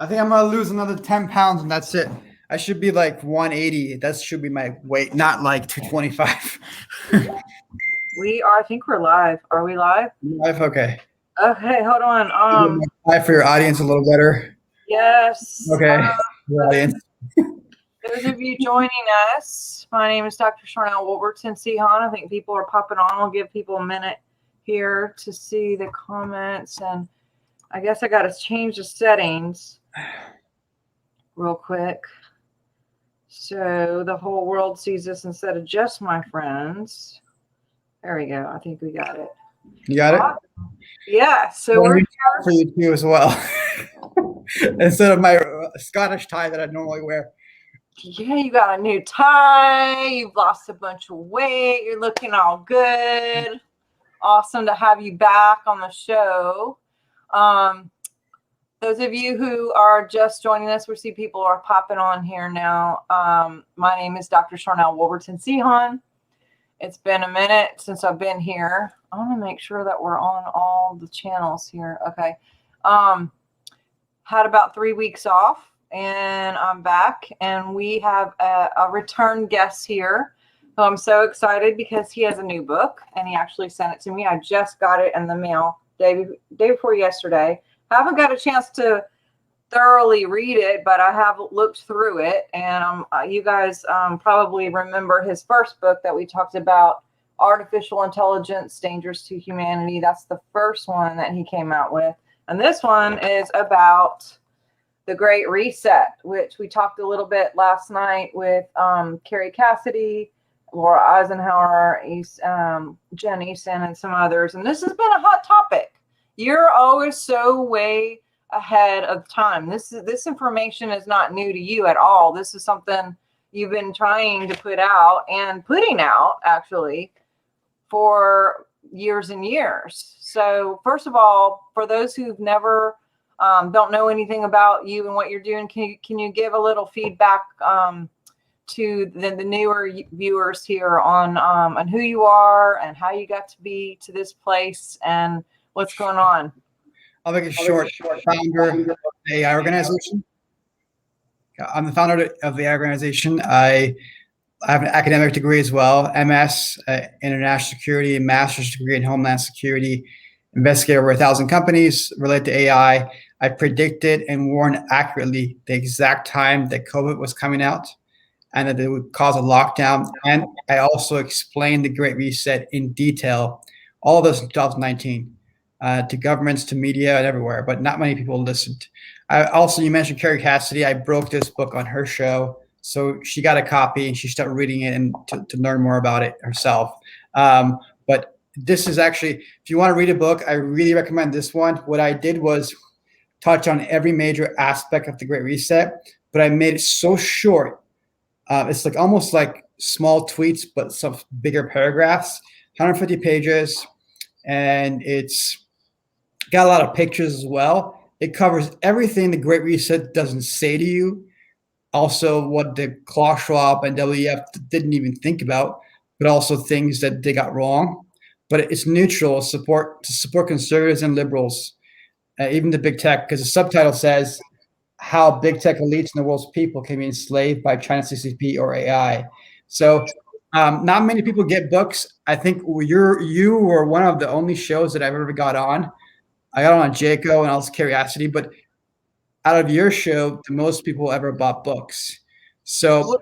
I think I'm gonna lose another 10 pounds and that's it. I should be like 180. That should be my weight, not like 225. I think we're live. Are we live? Life, okay. Okay, hold on. For your audience a little better. Yes. Okay. Audience. Those of you joining us, my name is Dr. Sharnael Wolverton-Sehon. I think people are popping on. We'll give people a minute here to see the comments, and I guess I got to change the settings real quick so the whole world sees this instead of just my friends. There we go. I think we got it. You got it? Yeah. So we're here for you too as well. Instead of my Scottish tie that I normally wear. Yeah, you got a new tie. You've lost a bunch of weight. You're looking all good. Awesome to have you back on the show. Those of you who are just joining us, we see people are popping on here now. My name is Dr. Sharnael Wolverton-Sehon. It's been a minute since I've been here. I want to make sure that we're on all the channels here. Okay. Had about 3 weeks off, and I'm back, and we have a return guest here who I'm so excited because he has a new book, and he actually sent it to me. I just got it in the mail day before yesterday. I haven't got a chance to thoroughly read it, but I have looked through it, and you guys probably remember his first book that we talked about, Artificial Intelligence, Dangers to Humanity. That's the first one that he came out with. And this one is about the Great Reset, which we talked a little bit last night with Carrie Cassidy, Laura Eisenhower, Jen Eason, and some others. And this has been a hot topic. You're always so way ahead of time. This information is not new to you at all. This is something you've been trying to put out and putting out actually for years and years. So first of all, for those who've never don't know anything about you and what you're doing, can you give a little feedback to the newer viewers here on who you are and how you got to be to this place and what's going on? I'll make it short. Founder of the AI organization. I'm the founder of the organization. I have an academic degree as well, MS, International Security, and Master's degree in Homeland Security. Investigated over 1,000 companies related to AI. I predicted and warned accurately the exact time that COVID was coming out and that it would cause a lockdown. And I also explained the Great Reset in detail, all of this in 2019, to governments, to media, and everywhere, but not many people listened. You mentioned Carrie Cassidy. I broke this book on her show. So she got a copy and she started reading it and to learn more about it herself. But this is actually, if you want to read a book, I really recommend this one. What I did was touch on every major aspect of the Great Reset, but I made it so short. It's like almost like small tweets, but some bigger paragraphs, 150 pages, and it's got a lot of pictures as well. It covers everything the Great Reset doesn't say to you. Also, what the Klaus Schwab and WEF didn't even think about, but also things that they got wrong. But it's neutral to support conservatives and liberals, even the big tech, because the subtitle says how big tech elites and the world's people can be enslaved by China CCP or AI. So not many people get books. I think you were one of the only shows that I've ever got on. I got on Jaco and also Curiosity, but out of your show, the most people ever bought books. So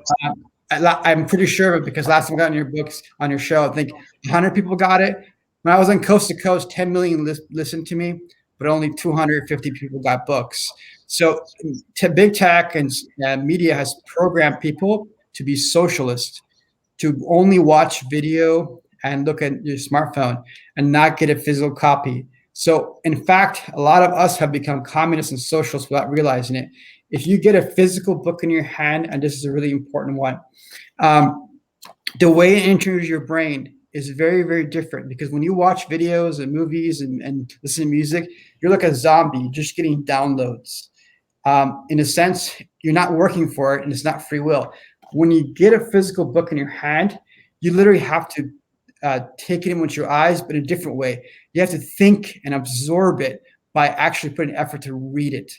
I'm pretty sure of it because last time I got on your books on your show, I think 100 people got it. When I was on Coast to Coast, 10 million listened to me, but only 250 people got books. So big tech and media has programmed people to be socialist, to only watch video and look at your smartphone and not get a physical copy. So, in fact, a lot of us have become communists and socialists without realizing it. If you get a physical book in your hand, and this is a really important one, the way it enters your brain is very, very different because when you watch videos and movies and listen to music, you're like a zombie, just getting downloads. In a sense, you're not working for it and it's not free will. When you get a physical book in your hand, you literally have to take it in with your eyes, but in a different way. You have to think and absorb it by actually putting effort to read it.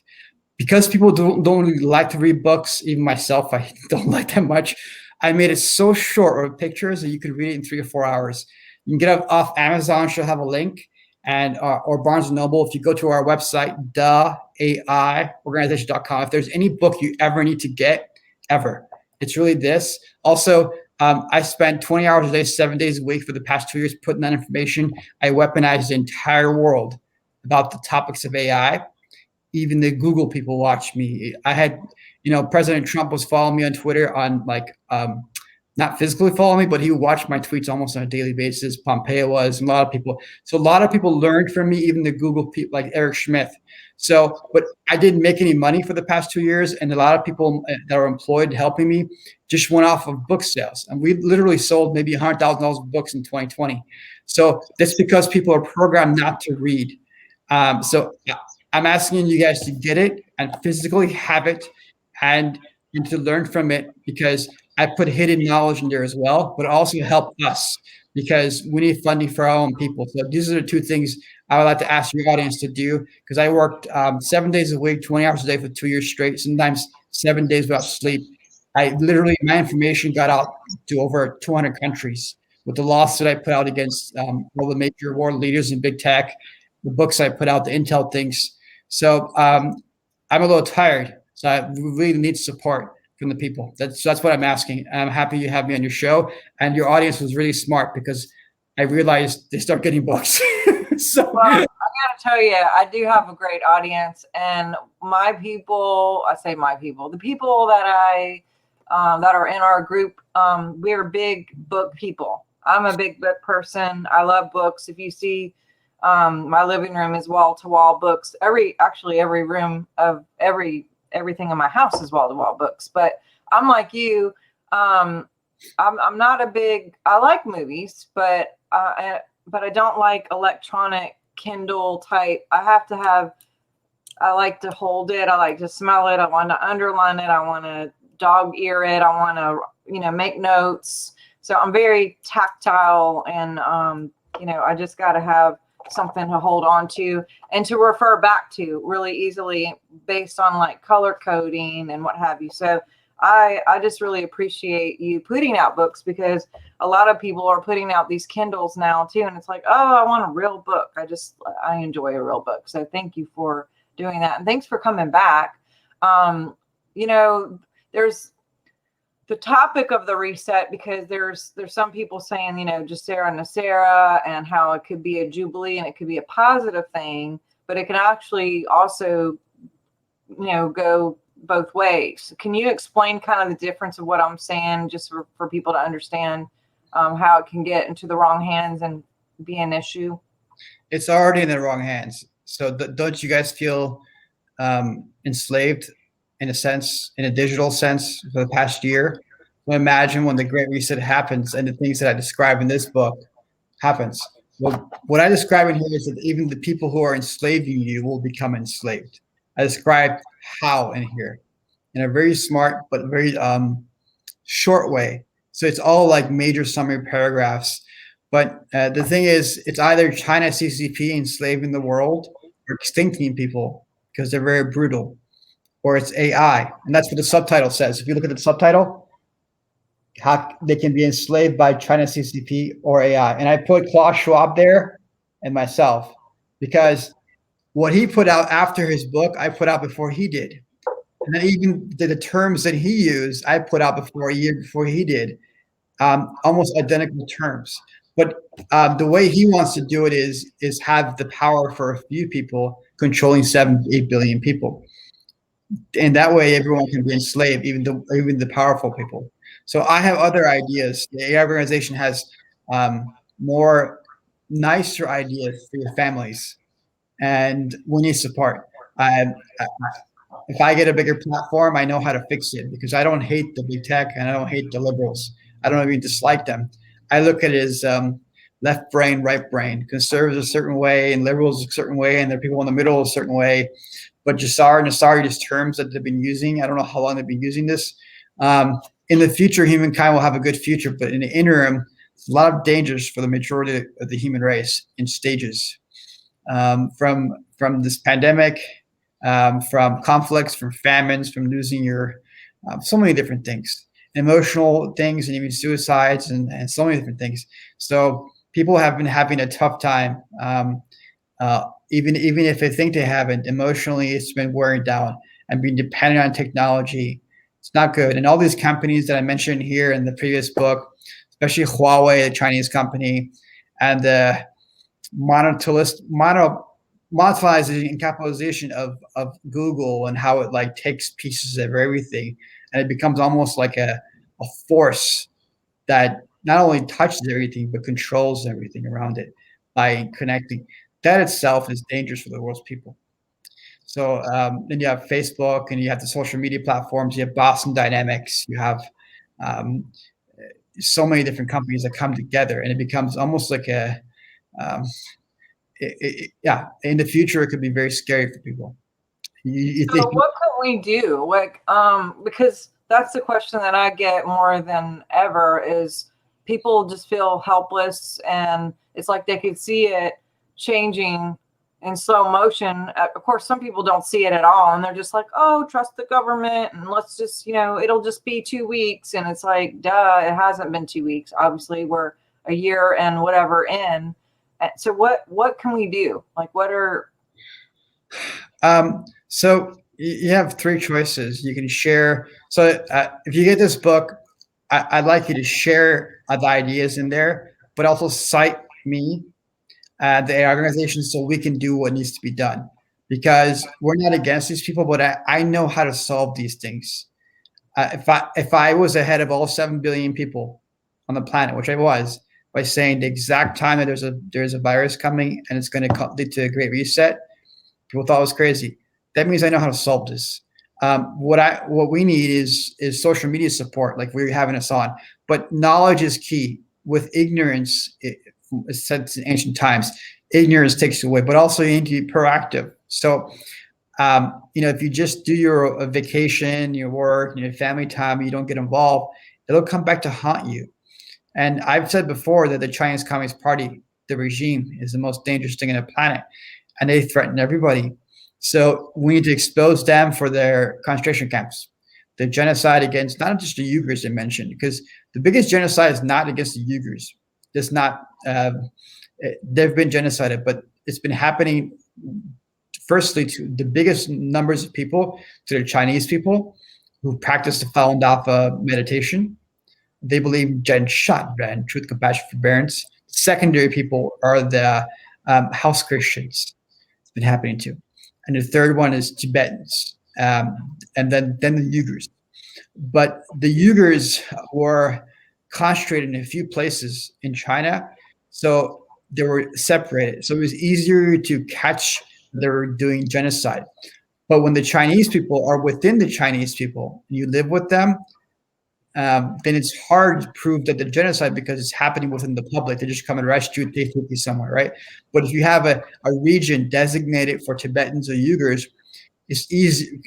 because people don't really like to read books, even myself, I don't like that much. I made it so short with pictures that you could read it in 3 or 4 hours. You can get it off Amazon, she'll have a link, and or Barnes & Noble. If you go to our website, theaiorganization.com, if there's any book you ever need to get, ever, it's really this. Also, I spent 20 hours a day, 7 days a week for the past 2 years putting that information. I weaponized the entire world about the topics of AI. Even the Google people watch me. I had, President Trump was following me on Twitter on not physically following me, but he would watch my tweets almost on a daily basis. Pompeo was, and a lot of people. So a lot of people learned from me, even the Google people like Eric Schmidt. So, but I didn't make any money for the past 2 years. And a lot of people that are employed helping me just went off of book sales. And we literally sold maybe $100,000 of books in 2020. So that's because people are programmed not to read. So I'm asking you guys to get it and physically have it and to learn from it, because I put hidden knowledge in there as well, but also help us because we need funding for our own people. So these are the two things I would like to ask your audience to do, because I worked 7 days a week, 20 hours a day for 2 years straight, sometimes 7 days without sleep. My information got out to over 200 countries with the lawsuit I put out against all the major world leaders in big tech, the books I put out, the Intel things. So I'm a little tired, so I really need support from the people. That's what I'm asking. I'm happy you have me on your show, and your audience was really smart because I realized they start getting books. So well, I gotta tell you, I do have a great audience, and my people, I say my people, the people that that are in our group, we're big book people. I'm a big book person. I love books. If you see, my living room is wall to wall books. Every room of everything in my house is wall to wall books. But I'm like you. I'm not a big. I like movies, but I don't like electronic Kindle type. I like to hold it. I like to smell it. I want to underline it. I want to dog ear it. I want to make notes. So I'm very tactile, and I just got to have something to hold on to and to refer back to really easily based on like color coding and what have you. So I just really appreciate you putting out books, because a lot of people are putting out these Kindles now too. And it's like, oh, I want a real book. I enjoy a real book. So thank you for doing that. And thanks for coming back. There's the topic of the reset, because there's some people saying, Jacera Nacera, and how it could be a jubilee and it could be a positive thing, but it can actually also, go both ways. Can you explain kind of the difference of what I'm saying, just for people to understand how it can get into the wrong hands and be an issue? It's already in the wrong hands. So don't you guys feel enslaved in a sense, in a digital sense, for the past year? Well, imagine when the Great Reset happens and the things that I describe in this book happens. Well, what I describe in here is that even the people who are enslaving you will become enslaved. I describe how in here in a very smart but very short way. So it's all like major summary paragraphs. But the thing is, it's either China CCP enslaving the world or extincting people because they're very brutal, or it's AI. And that's what the subtitle says. If you look at the subtitle, how they can be enslaved by China CCP or AI. And I put Klaus Schwab there and myself, because what he put out after his book, I put out before he did. And then even the terms that he used, I put out before a year before he did, almost identical terms. But the way he wants to do it is have the power for a few people controlling 7-8 billion people. And that way everyone can be enslaved, even the powerful people. So I have other ideas. The AI organization has more nicer ideas for your families, and we need support. If I get a bigger platform, I know how to fix it, because I don't hate the big tech and I don't hate the liberals. I don't even dislike them. I look at it as left brain, right brain. Conservatives a certain way and liberals a certain way, and there are people in the middle a certain way. But Jacera Nacera, these terms that they've been using, I don't know how long they've been using this. In the future, humankind will have a good future, but in the interim, there's a lot of dangers for the majority of the human race in stages. From this pandemic, from conflicts, from famines, from losing your so many different things, emotional things, and even suicides, and so many different things. So people have been having a tough time. Even if they think they haven't, emotionally, it's been wearing down, and being dependent on technology, it's not good. And all these companies that I mentioned here in the previous book, especially Huawei, the Chinese company, and the monetization and capitalization of Google, and how it like takes pieces of everything, and it becomes almost like a force that not only touches everything but controls everything around it by connecting. That itself is dangerous for the world's people. So then you have Facebook, and you have the social media platforms. You have Boston Dynamics. You have um, so many different companies that come together, and it becomes almost like a um, yeah. In the future, it could be very scary for people. You So think, what can we do? Like, because that's the question that I get more than ever is people just feel helpless, and it's like they could see it changing in slow motion. Of course, some people don't see it at all, and they're just like, oh, trust the government, and let's just, it'll just be 2 weeks. And it's like, duh, it hasn't been 2 weeks. Obviously, we're a year and whatever in. So what can we do? Like, what are so you have three choices. You can share. So if you get this book, I'd like you to share the ideas in there, but also cite me, the AI organization, so we can do what needs to be done. Because we're not against these people, but I know how to solve these things. If I was ahead of all 7 billion people on the planet, which I was, by saying the exact time that there's a virus coming and it's going to lead to a great reset, people thought it was crazy. That means I know how to solve this. What we need is social media support, like we're having us on. But knowledge is key. With ignorance, it's said in ancient times, ignorance takes away. But also, you need to be proactive. So, if you just do your vacation, your work, your family time, you don't get involved, it'll come back to haunt you. And I've said before that the Chinese Communist Party, the regime, is the most dangerous thing on the planet, and they threaten everybody. So we need to expose them for their concentration camps, the genocide against not just the Uyghurs they mentioned, because the biggest genocide is not against the Uyghurs. It's not. They've been genocided, but it's been happening. Firstly, to the biggest numbers of people, to the Chinese people who practice the Falun Dafa meditation. They believe Jen Shan and truth, compassion, forbearance. Secondary people are the house Christians. It's been happening too. And the third one is Tibetans, and then the Uyghurs. But the Uyghurs were concentrated in a few places in China, so they were separated. So it was easier to catch they were doing genocide. But when the Chinese people are within the Chinese people, and you live with them, then it's hard to prove that the genocide because it's happening within the public. They just come and arrest you, take you somewhere, right? But if you have a region designated for Tibetans or Uyghurs, it's easy.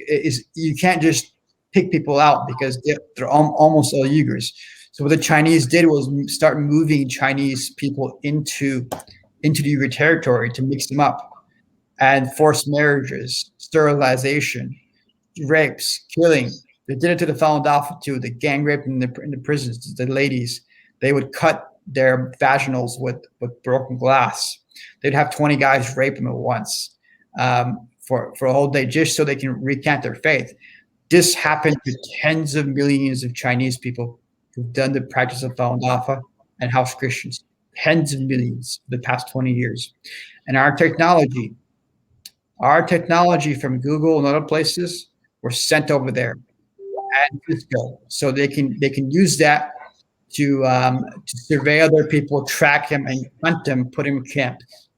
You can't just pick people out because they're almost all Uyghurs. So what the Chinese did was start moving Chinese people into the Uyghur territory to mix them up, and forced marriages, sterilization, rapes, killing. They did it to the Falun Dafa too. The gang rape in the prisons. The ladies, they would cut their vaginals with broken glass. They'd have 20 guys rape them at once, for a whole day, just so they can recant their faith. This happened to tens of millions of Chinese people who've done the practice of Falun Dafa and house Christians. Tens of millions the past 20 years. And our technology from Google and other places were sent over there and Cisco, so they can use that to survey other people, track them, and hunt them, put them in camps.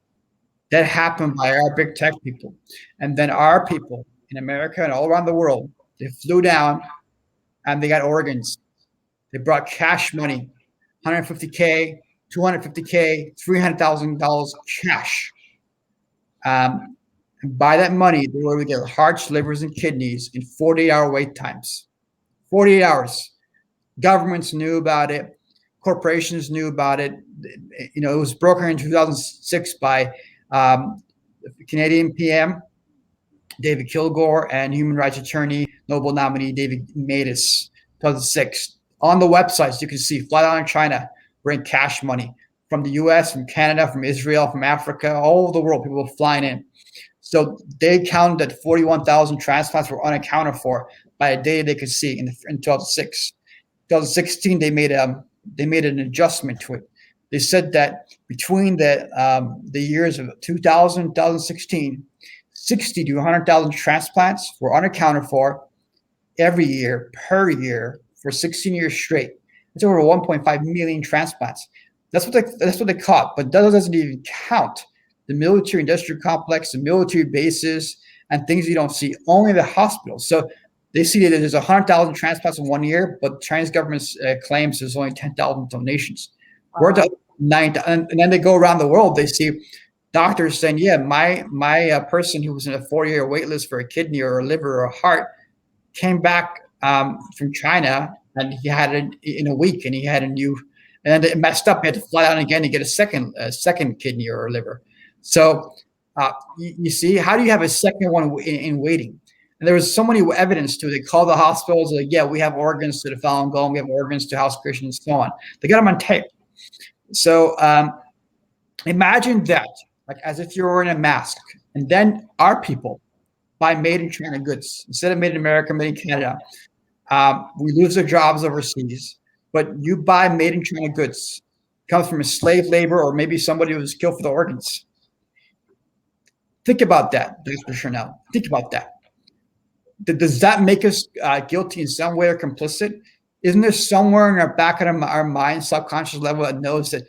That happened by our big tech people, and then our people in America and all around the world, they flew down and they got organs. They brought cash money, 150K, 250K, $300,000 cash. And by that money, they were able to get hearts, livers, and kidneys in 48-hour wait times. 48 hours. Governments knew about it. Corporations knew about it. It was brokered in 2006 by the Canadian PM David Kilgore and human rights attorney, Nobel nominee David Matus, 2006. On the websites, you can see fly down in China, bring cash money from the US, from Canada, from Israel, from Africa, all over the world, people flying in. So they counted that 41,000 transplants were unaccounted for by a data they could see in 2006. 2016, they made an adjustment to it. They said that between the years of 2000 2016, 60 to 100,000 transplants were unaccounted for every year per year for 16 years straight. It's over 1.5 million transplants. That's what they caught, but that doesn't even count the military industrial complex, the military bases, and things you don't see, only the hospitals. So they see that there's 100,000 transplants in 1 year, but the Chinese government claims there's only 10,000 donations. We're at 9, and then they go around the world. They see doctors saying, "Yeah, my person who was in a 4-year wait list for a kidney or a liver or a heart came back from China, and he had it in a week, and he had a new, and then it messed up. He had to fly down again to get a second kidney or a liver." So you see, how do you have a second one in waiting? And there was so many evidence to it. They called the hospitals, like, "Yeah, we have organs to the Falun Gong, we have organs to House Christians, and so on." They got them on tape. So imagine that, like as if you were in a mask, and then our people buy made in China goods instead of made in America, made in Canada. We lose their jobs overseas, but you buy made in China goods, comes from a slave labor or maybe somebody who was killed for the organs. Think about that, Dr. Sharnael. Think about that. Does that make us guilty in some way or complicit? Isn't there somewhere in our back of our mind, subconscious level, that knows that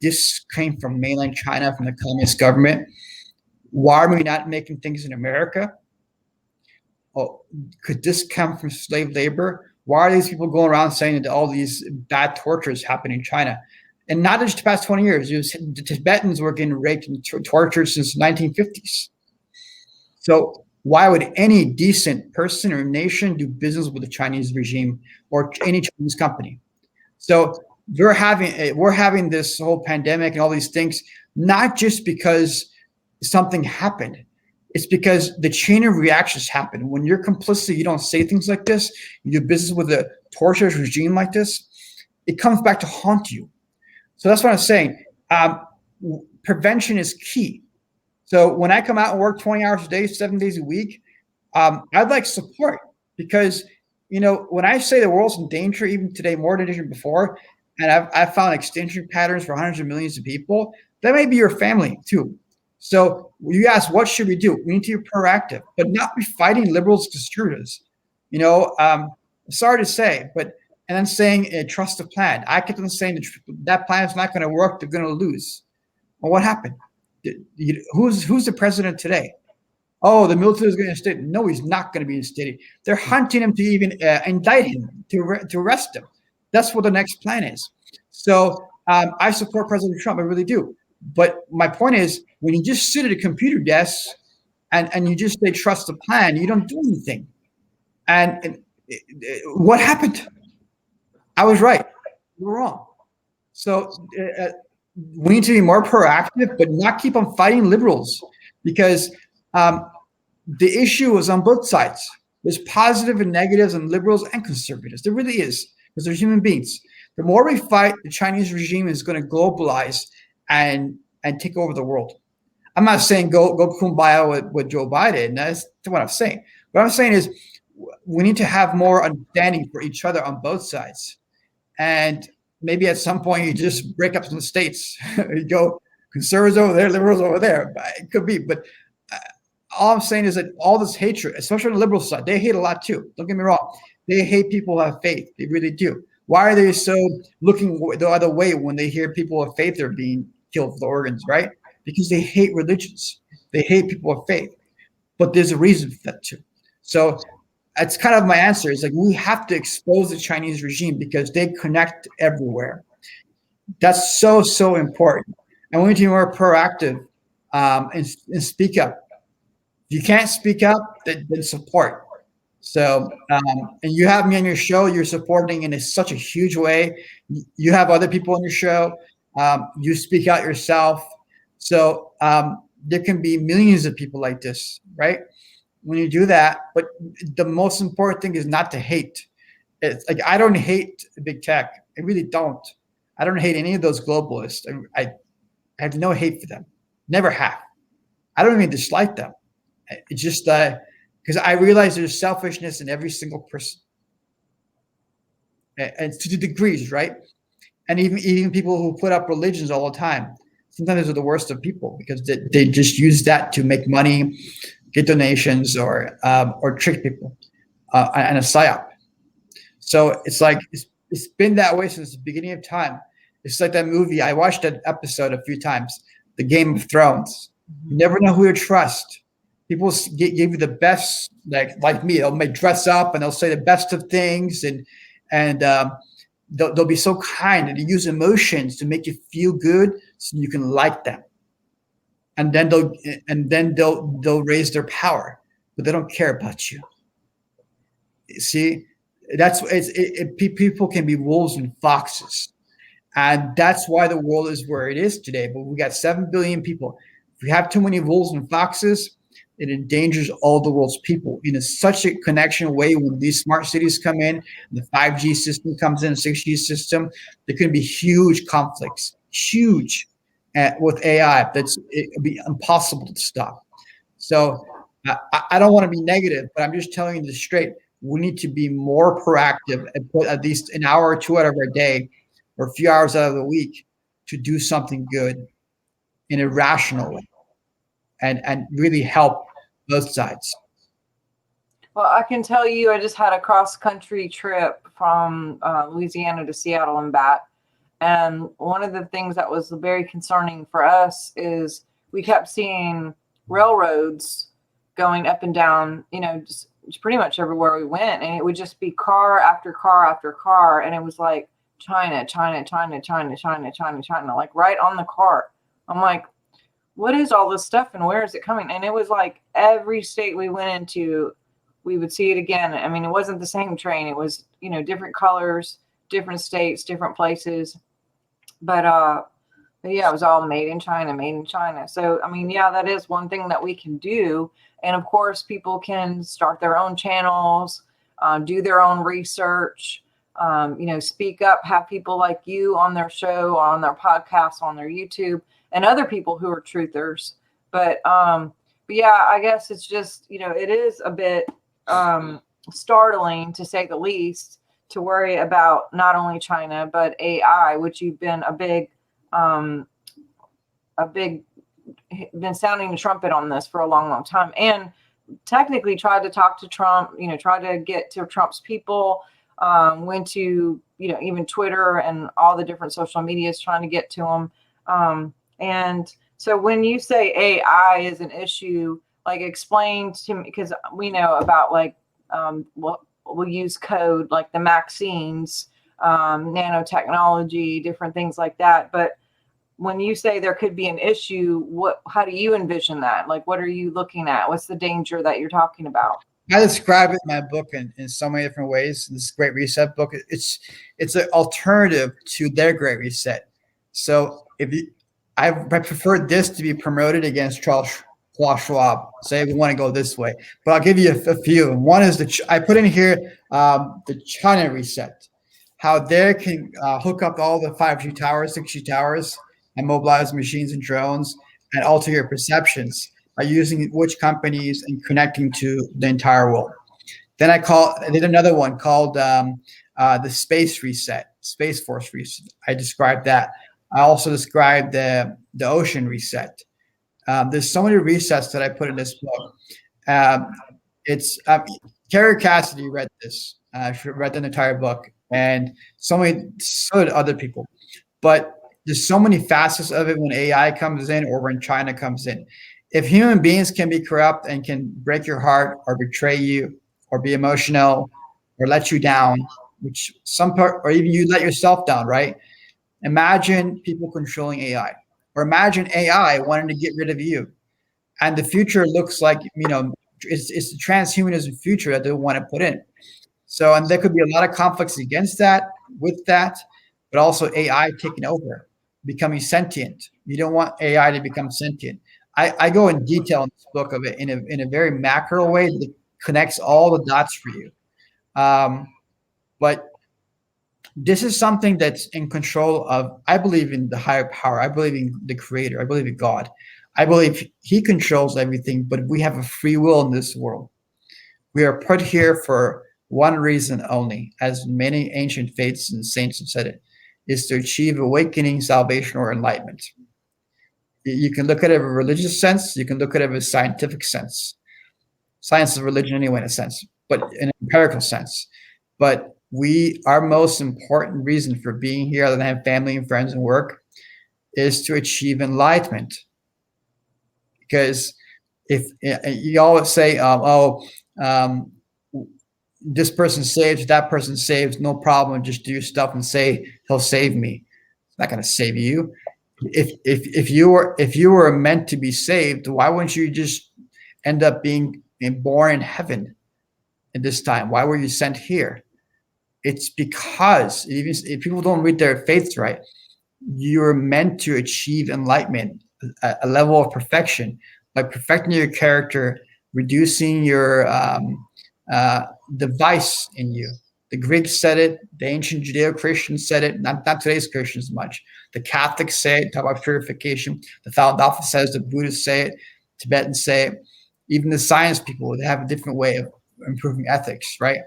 this came from mainland China, from the communist government? Why are we not making things in America? Oh, could this come from slave labor? Why are these people going around saying that all these bad tortures happen in China? And not just the past 20 years. The Tibetans were getting raped and tortured since the 1950s. So why would any decent person or nation do business with the Chinese regime or any Chinese company? So we're having this whole pandemic and all these things, not just because something happened. It's because the chain of reactions happen. When you're complicit, you don't say things like this. You do business with a torturous regime like this, it comes back to haunt you. So that's what I'm saying. Prevention is key. So when I come out and work 20 hours a day, 7 days a week, I'd like support, because, when I say the world's in danger, even today, more than ever before, and I've found extinction patterns for hundreds of millions of people, that may be your family too. So you ask, what should we do? We need to be proactive, but not be fighting liberals, conservatives. Sorry to say, and then saying trust the plan. I kept on saying that plan is not going to work. They're going to lose. Well, what happened? Who's the president today? Oh, the military is going to instate. No, he's not going to be instated. They're hunting him to even indict him, to arrest him. That's what the next plan is. So I support President Trump. I really do. But my point is, when you just sit at a computer desk and you just say trust the plan, you don't do anything. And what happened? I was right. You were wrong. So we need to be more proactive, but not keep on fighting liberals, because the issue is on both sides. There's positive and negatives and liberals and conservatives. There really is, because they're human beings. The more we fight, the Chinese regime is going to globalize and take over the world. I'm not saying go kumbaya with Joe Biden. That's what I'm saying. What I'm saying is we need to have more understanding for each other on both sides. And maybe at some point you just break up some states. You go conservatives over there, liberals over there. It could be, but all I'm saying is that all this hatred, especially on the liberal side, they hate a lot too. Don't get me wrong. They hate people who have faith. They really do. Why are they so looking the other way when they hear people of faith are being killed for the organs, right? Because they hate religions. They hate people of faith. But there's a reason for that too. So that's kind of my answer. Is like, we have to expose the Chinese regime because they connect everywhere. That's so important. And we need to be more proactive and speak up. If you can't speak up, then support. So, and you have me on your show, you're supporting in such a huge way. You have other people on your show. You speak out yourself. So there can be millions of people like this, right? when you do that. But the most important thing is not to hate. It's like, I don't hate big tech. I really don't. I don't hate any of those globalists. I have no hate for them. Never have. I don't even dislike them. It's just because I realize there's selfishness in every single person, and to the degrees, right? And even people who put up religions all the time, sometimes those are the worst of people, because they just use that to make money, get donations, or trick people, and a psyop. So it's like it's been that way since the beginning of time. It's like that movie. I watched that episode a few times, The Game of Thrones. You never know who to trust. People give you the best, like me. They'll make dress up and they'll say the best of things, and they'll be so kind, and they use emotions to make you feel good so you can like them. And then they'll raise their power, but they don't care about you. See, people can be wolves and foxes. And that's why the world is where it is today. But we got 7 billion people. If we have too many wolves and foxes, it endangers all the world's people in such a connection way. When these smart cities come in, the 5G system comes in, 6G system, there can be huge conflicts, huge, with AI. It'd be impossible to stop. So I don't want to be negative, but I'm just telling you this straight. We need to be more proactive and put at least an hour or two out of our day, or a few hours out of the week, to do something good in a rational way, and really help both sides. Well, I can tell you, I just had a cross-country trip from Louisiana to Seattle and back. And one of the things that was very concerning for us is we kept seeing railroads going up and down, just pretty much everywhere we went. And it would just be car after car after car. And it was like China, China, China, China, China, China, China, like right on the car. I'm like, what is all this stuff and where is it coming? And it was like every state we went into, we would see it again. I mean, it wasn't the same train. It was, different colors, different states, different places. But yeah, it was all made in China, made in China. So, I mean, yeah, that is one thing that we can do. And of course, people can start their own channels, do their own research, speak up, have people like you on their show, on their podcast, on their YouTube, and other people who are truthers. But yeah, I guess it's just, it is a bit startling, to say the least, to worry about not only China, but AI, which you've been been sounding the trumpet on this for a long, long time. And technically tried to talk to Trump, tried to get to Trump's people, went to, even Twitter and all the different social medias trying to get to him. And so when you say AI is an issue, like, explain to me, because we know about we'll use code like the vaccines, nanotechnology, different things like that. But when you say there could be an issue, how do you envision that? Like, what are you looking at? What's the danger that you're talking about? I describe it in my book in so many different ways. This Great Reset book, it's an alternative to their Great Reset. So I prefer this to be promoted against Klaus Schwab. Say we want to go this way, but I'll give you a few. One is I put in here the China Reset, how they can hook up all the 5G towers, 6G towers, and mobilize machines and drones and alter your perceptions by using which companies and connecting to the entire world. Then I did another one called the Space Reset, Space Force Reset. I described that. I also described the Ocean Reset. There's so many resets that I put in this book. Carrie Cassidy read this. She read the entire book, and so did other people. But there's so many facets of it when AI comes in or when China comes in. If human beings can be corrupt and can break your heart or betray you or be emotional or let you down, which or even you let yourself down, right? Imagine people controlling AI, or imagine AI wanting to get rid of you. And the future looks like, it's the transhumanism future that they want to put in. So, and there could be a lot of conflicts against that, with that, but also AI taking over, becoming sentient. You don't want AI to become sentient. I go in detail in this book of it in a very macro way that connects all the dots for you. But this is something that's in control of, I believe in the higher power. I believe in the creator. I believe in God. I believe he controls everything, but we have a free will in this world. We are put here for one reason only, as many ancient faiths and saints have said it, is to achieve awakening, salvation, or enlightenment. You can look at it in a religious sense. You can look at it in a scientific sense. Science is religion anyway, in a sense, but in an empirical sense. But our most important reason for being here, other than have family and friends and work, is to achieve enlightenment. Because if you always say, this person saves, that person saves, no problem, just do your stuff and say he'll save me. It's not going to save you. If you were meant to be saved, why wouldn't you just end up being born in heaven at this time? Why were you sent here? It's because even if people don't read their faiths right, you're meant to achieve enlightenment, a level of perfection, by perfecting your character, reducing your the vice in you. The Greeks said it. The ancient Judeo-Christians said it. Not today's Christians much. The Catholics say it, talk about purification. The Theosophy says, the Buddhists say it, Tibetans say it. Even the science people, they have a different way of improving ethics, right?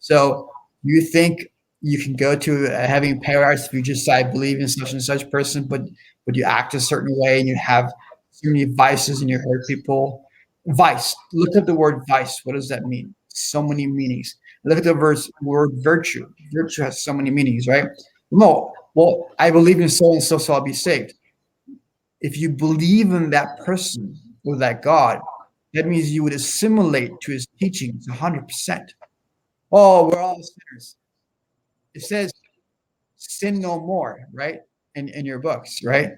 So you think you can go to a heavenly paradise if you just say, I believe in such and such person, but you act a certain way and you have so many vices and you hurt people. Vice. Look at the word vice. What does that mean? So many meanings. Look at the word virtue. Virtue has so many meanings, right? No. Well, I believe in so and so, so I'll be saved. If you believe in that person or that God, that means you would assimilate to his teachings 100%. Oh, we're all sinners. It says, sin no more, right? In your books, right?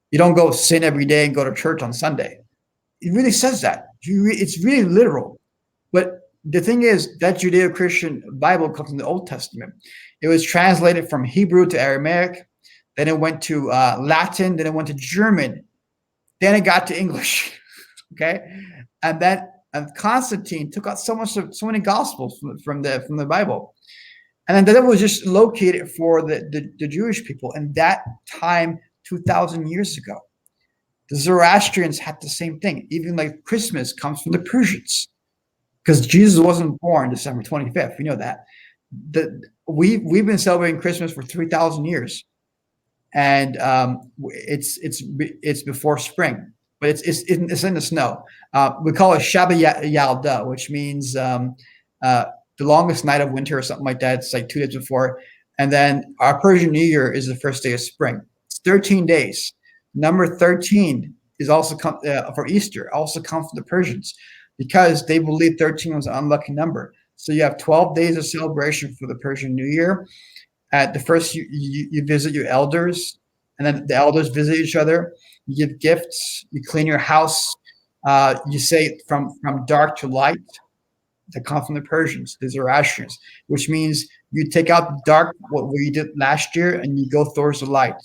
You don't go sin every day and go to church on Sunday. It really says that. It's really literal. But the thing is, that Judeo-Christian Bible comes from the Old Testament. It was translated from Hebrew to Aramaic. Then it went to Latin. Then it went to German. Then it got to English. Okay, and Constantine took out so many gospels from the Bible, and then that was just located for the Jewish people in that time 2,000 years ago. The Zoroastrians had the same thing. Even like Christmas comes from the Persians, because Jesus wasn't born December 25th. We know that. We've been celebrating Christmas for 3,000 years, and it's before spring. But it's in the snow. We call it Shabbat Yalda, which means the longest night of winter or something like that. It's like 2 days before. And then our Persian New Year is the first day of spring. It's 13 days. Number 13 is also for Easter, also comes from the Persians, because they believe 13 was an unlucky number. So you have 12 days of celebration for the Persian New Year. At the first, you visit your elders, and then the elders visit each other. You give gifts. You clean your house. You say from dark to light. That come from the Persians, the Zoroastrians, which means you take out the dark, what you did last year, and you go towards the light.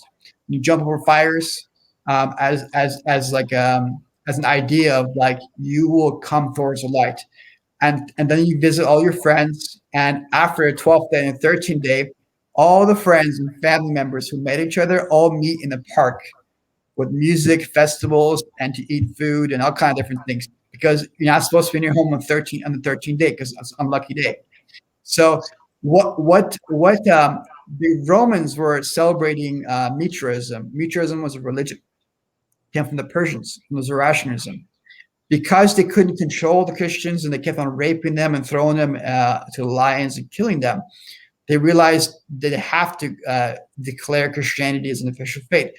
You jump over fires as an idea of like you will come towards the light, and then you visit all your friends. And after the 12th day and 13th day, all the friends and family members who met each other all meet in the park with music, festivals, and to eat food and all kinds of different things, because you're not supposed to be in your home on the 13th day because it's an unlucky day. So what the Romans were celebrating Mithraism. Mithraism was a religion, came from the Persians, from the Zoroastrianism. Because they couldn't control the Christians and they kept on raping them and throwing them to the lions and killing them, they realized they have to declare Christianity as an official faith.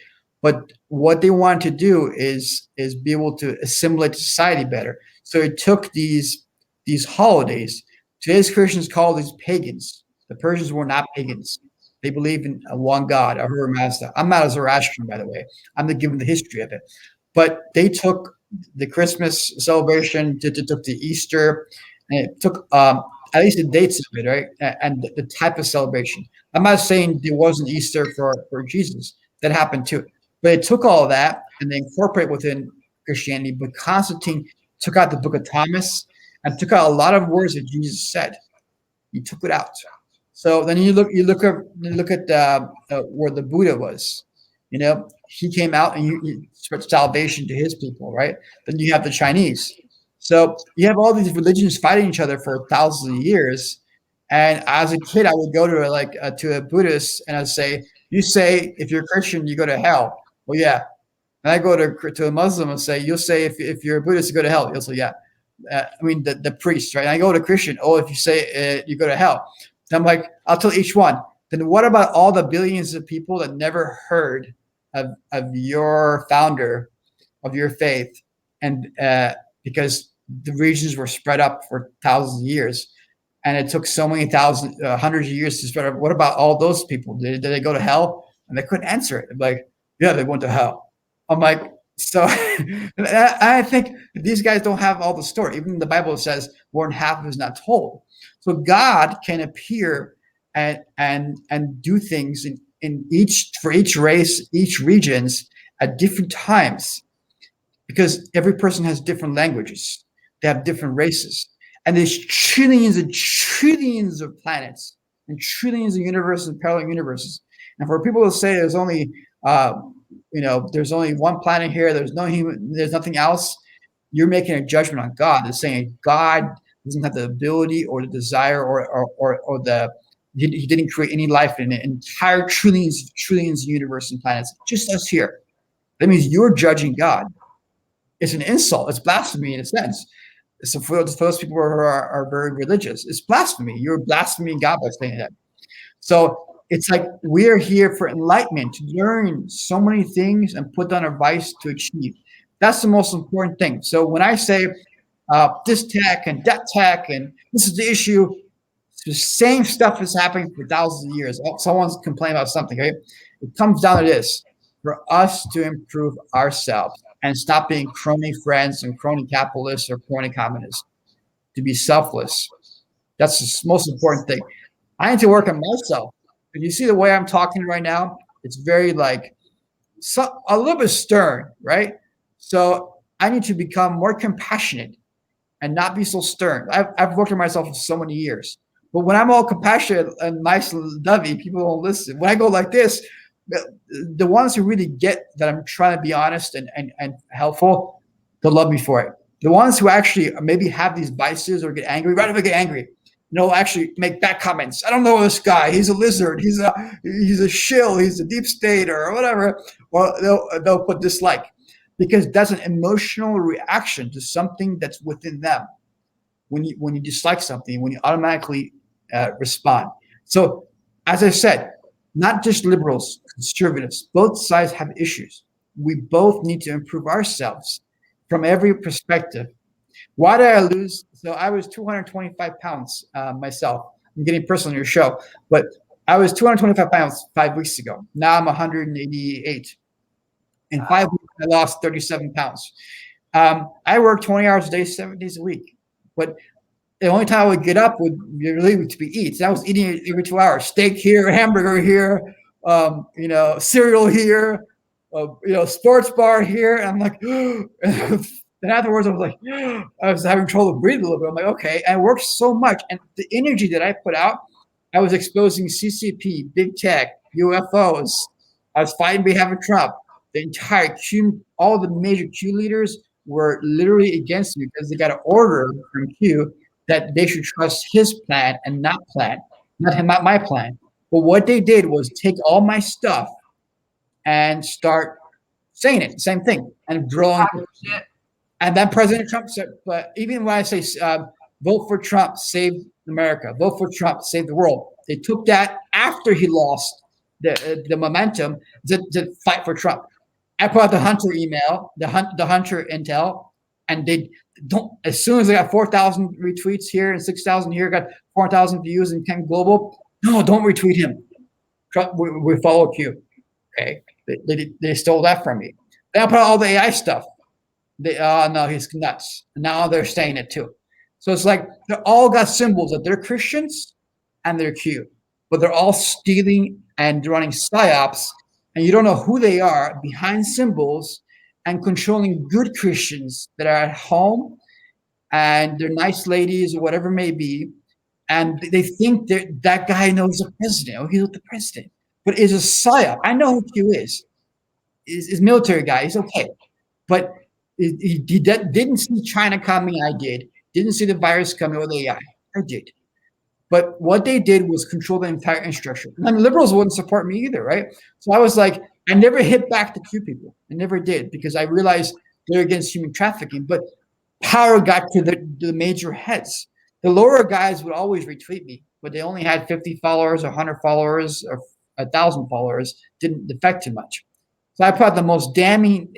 But what they wanted to do is be able to assimilate to society better. So it took these holidays. Today's Christians call these pagans. The Persians were not pagans. They believe in one God, Ahura Mazda. I'm not a Zoroastrian, by the way. I'm not giving the history of it. But they took the Christmas celebration, they took the Easter, and it took at least the dates of it, right? And the type of celebration. I'm not saying there wasn't Easter for Jesus. That happened too. But it took all of that and they incorporate within Christianity, but Constantine took out the Book of Thomas and took out a lot of words that Jesus said. He took it out. So then you look at where the Buddha was. He came out and you spread salvation to his people, right? Then you have the Chinese. So you have all these religions fighting each other for thousands of years. And as a kid, I would go to a Buddhist and I'd say, "You say if you're Christian, you go to hell." Well, yeah. And I go to a Muslim and say, "You'll say if you're a Buddhist, you go to hell." He'll say, "Yeah." The priest, right? And I go to Christian. "Oh, if you say you go to hell." And I'm like, I'll tell each one. Then what about all the billions of people that never heard of your founder, of your faith, and because the regions were spread up for thousands of years, and it took so many hundreds of years to spread up. What about all those people? Did they go to hell? And they couldn't answer it. I'm like, yeah, they went to hell. I'm like, so I think these guys don't have all the story. Even the Bible says more than half is not told. So God can appear and do things for each race, each regions at different times, because every person has different languages. They have different races, and there's trillions and trillions of planets and trillions of universes and parallel universes. And for people to say there's only there's only one planet here, there's nothing else, you're making a judgment on God. They're saying God doesn't have the ability or the desire or he didn't create any life in it. Entire trillions of universes and planets, just us here. That means you're judging God. It's an insult. It's blasphemy in a sense. So for those people who are very religious, it's blasphemy. You're blaspheming God by saying that. So it's like we're here for enlightenment, to learn so many things and put down advice to achieve. That's the most important thing. So when I say this tech and that tech and this is the issue, it's the same stuff is happening for thousands of years. Someone's complaining about something, right? It comes down to this: for us to improve ourselves and stop being crony friends and crony capitalists or crony communists, to be selfless. That's the most important thing. I need to work on myself. If you see the way I'm talking right now, it's very a little bit stern, right? So I need to become more compassionate and not be so stern. I've worked on myself for so many years. But when I'm all compassionate and nice and lovey, people don't listen. When I go like this, the ones who really get that I'm trying to be honest and helpful, they'll love me for it. The ones who actually maybe have these vices or get angry, right away get angry, actually make bad comments. I don't know this guy. He's a lizard. He's a shill. He's a deep state or whatever. Or they'll put dislike, because that's an emotional reaction to something that's within them. When you dislike something, when you automatically respond. So as I said, not just liberals, conservatives, both sides have issues. We both need to improve ourselves from every perspective. Why did I lose? So I was 225 pounds myself. I'm getting personal on your show, but I was 225 pounds 5 weeks ago. Now I'm 188. In 5 weeks, I lost 37 pounds. I work 20 hours a day, 7 days a week. But the only time I would get up would really to be eat. So I was eating every 2 hours. Steak here, hamburger here, cereal here, sports bar here. And I'm like, then afterwards I was like, I was having trouble breathing a little bit. I'm like, okay. And I worked so much. And the energy that I put out, I was exposing CCP, Big Tech, UFOs. I was fighting behalf of Trump. The entire Q, all the major Q leaders were literally against me because they got an order from Q that they should trust his plan and not my plan. But what they did was take all my stuff and start saying it, same thing, and drawing. And then President Trump said, but even when I say vote for Trump, save America, vote for Trump, save the world, they took that after he lost the momentum to fight for Trump. I put out the Hunter email, the Hunter intel, and they don't. As soon as they got 4,000 retweets here and 6,000 here, got 4,000 views in Ken Global. No, don't retweet him. Trump, we follow Q. Okay, they stole that from me. Then I put out all the AI stuff. No, he's nuts. Now they're saying it too. So it's like they all got symbols that they're Christians and they're Q, but they're all stealing and running psyops. And you don't know who they are behind symbols, and controlling good Christians that are at home and they're nice ladies or whatever it may be, and they think that guy knows the president or he's the president, but is a psyop. I know who he is. Is military guy. He's okay, but he didn't see China coming. I did. Didn't see the virus coming with AI. I did. But what they did was control the entire infrastructure. And the liberals wouldn't support me either, right? So I was like, I never hit back the Q people. I never did because I realized they're against human trafficking. But power got to the major heads. The lower guys would always retweet me, but they only had 50 followers, 100 followers, or 1,000 followers. Didn't affect too much. So I put the most damning.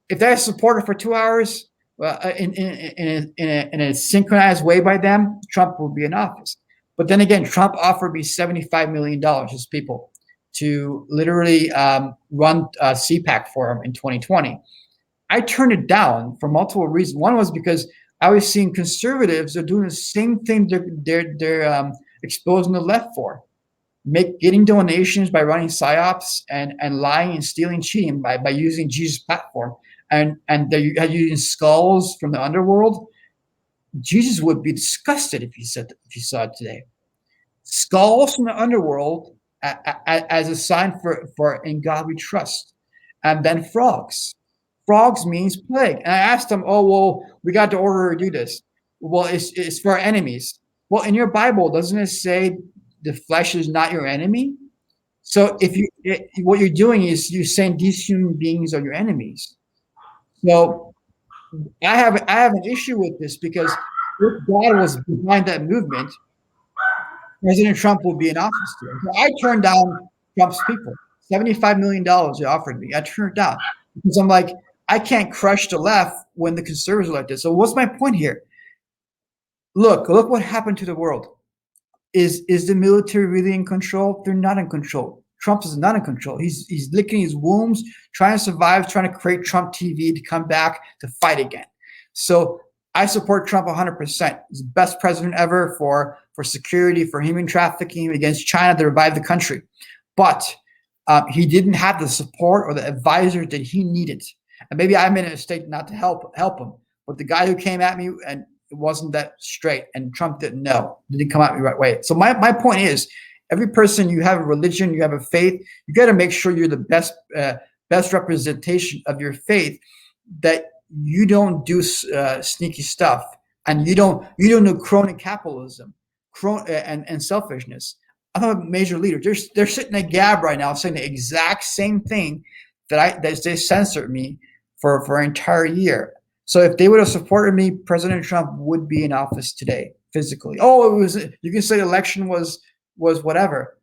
If they're supported for 2 hours, in a synchronized way by them, Trump will be in office. But then again, Trump offered me $75 million, his people, to literally run CPAC for him in 2020. I turned it down for multiple reasons. One was because I was seeing conservatives are doing the same thing they're exposing the left for, getting donations by running psyops and lying and stealing, cheating by using Jesus' platform, and they're using skulls from the underworld. Jesus would be disgusted if he saw it today. Skulls from the underworld as a sign for in God we trust, and then frogs. Frogs means plague. And I asked them, oh, well, we got to order to do this. Well, it's for our enemies. Well, in your Bible, doesn't it say the flesh is not your enemy? So what you're doing is you're saying these human beings are your enemies. So I have an issue with this because if God was behind that movement, President Trump will be in office today. So I turned down Trump's people. $75 million they offered me. I turned it down because I'm like, I can't crush the left when the conservatives are like this. So what's my point here? Look what happened to the world. Is the military really in control? They're not in control. Trump is not in control. He's licking his wounds, trying to survive, trying to create Trump TV to come back to fight again. So I support Trump 100%. He's the best president ever for security, for human trafficking, against China to revive the country. But he didn't have the support or the advisor that he needed. And maybe I'm in a state not to help him. But the guy who came at me, and it wasn't that straight, and Trump didn't come at me right way. So my point is, every person, you have a religion, you have a faith, you got to make sure you're the best representation of your faith, that you don't do sneaky stuff, and you don't do crony capitalism, and selfishness. I'm a major leader. They're sitting at Gab right now saying the exact same thing that they censored me for an entire year. So if they would have supported me, President Trump would be in office today, physically. Oh, you can say the election was whatever.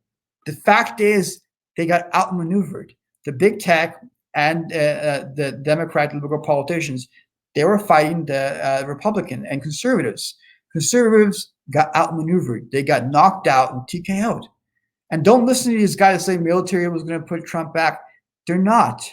The fact is, they got outmaneuvered. The big tech and the Democrat liberal politicians, they were fighting the Republican and conservatives. Conservatives got outmaneuvered. They got knocked out and TKO'd. And don't listen to these guys saying military was going to put Trump back. They're not.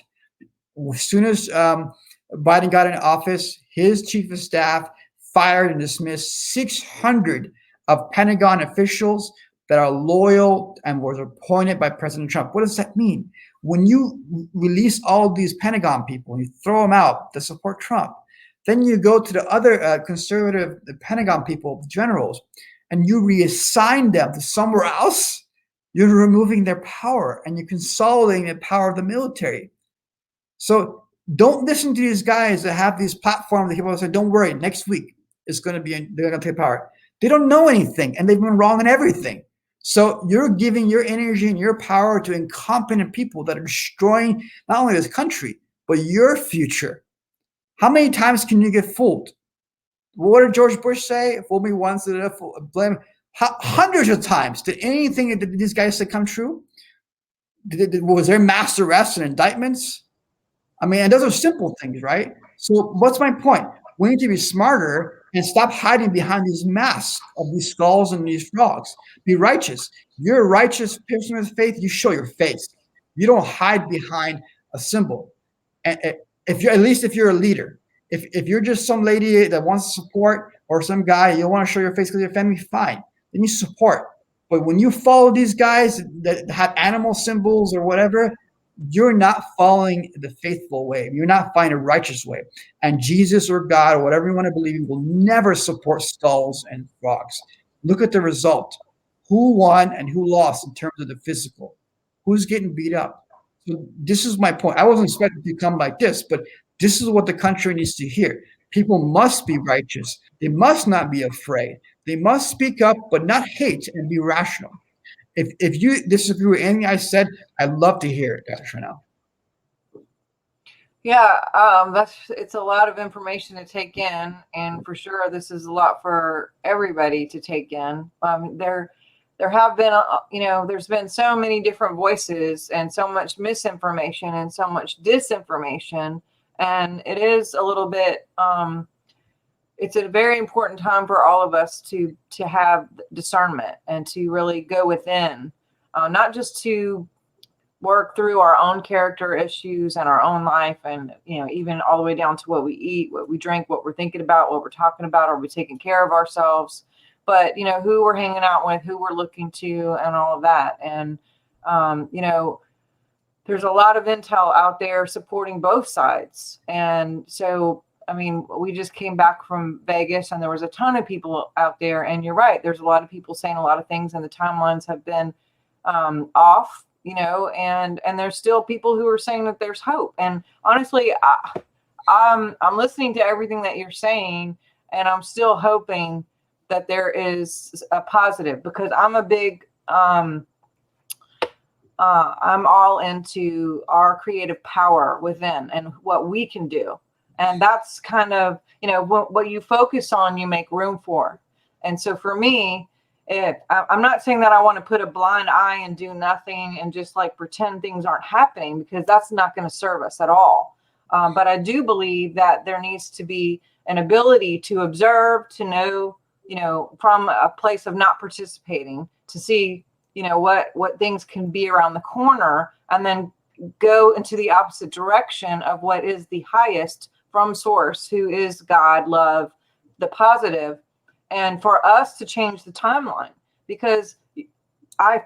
As soon as Biden got in office, his chief of staff fired and dismissed 600 of Pentagon officials that are loyal and was appointed by President Trump. What does that mean? When you release all these Pentagon people, you throw them out to support Trump, then you go to the other conservative Pentagon people, generals, and you reassign them to somewhere else. You're removing their power and you're consolidating the power of the military. So don't listen to these guys that have these platforms that people say, don't worry, next week they're going to take power. They don't know anything, and they've been wrong in everything. So you're giving your energy and your power to incompetent people that are destroying not only this country, but your future. How many times can you get fooled? What did George Bush say? Fool me once, blame. Hundreds of times. Did anything that these guys said come true? Was there mass arrests and indictments? I mean, and those are simple things, right? So what's my point? We need to be smarter and stop hiding behind these masks of these skulls and these frogs. Be righteous. You're a righteous person with faith. You show your face. You don't hide behind a symbol. And if you're a leader, if you're just some lady that wants to support, or some guy you want to show your face because your family, fine. Then you support. But when you follow these guys that have animal symbols or whatever, you're not following the faithful way. You're not following a righteous way. And Jesus or God or whatever you want to believe in will never support skulls and frogs. Look at the result. Who won and who lost in terms of the physical? Who's getting beat up? So this is my point. I wasn't expecting to come like this, but this is what the country needs to hear. People must be righteous. They must not be afraid. They must speak up, but not hate, and be rational. If you disagree with anything I said, I'd love to hear it, Dr. Sharnael. Yeah, it's a lot of information to take in, and for sure, this is a lot for everybody to take in. There have been, there's been so many different voices and so much misinformation and so much disinformation, and it is a little bit. It's a very important time for all of us to have discernment and to really go within, not just to work through our own character issues and our own life, and even all the way down to what we eat, what we drink, what we're thinking about, what we're talking about, are we taking care of ourselves, but who we're hanging out with, who we're looking to, and all of that. And there's a lot of intel out there supporting both sides. And so we just came back from Vegas, and there was a ton of people out there, and you're right, there's a lot of people saying a lot of things, and the timelines have been off, and there's still people who are saying that there's hope. And honestly, I'm listening to everything that you're saying, and I'm still hoping that there is a positive, because I'm a big I'm all into our creative power within and what we can do. And that's kind of, what you focus on, you make room for. And so for me, I'm not saying that I want to put a blind eye and do nothing and just like pretend things aren't happening, because that's not going to serve us at all. But I do believe that there needs to be an ability to observe, to know, from a place of not participating, to see, what things can be around the corner, and then go into the opposite direction of what is the highest from source, who is God, love, the positive, and for us to change the timeline. Because I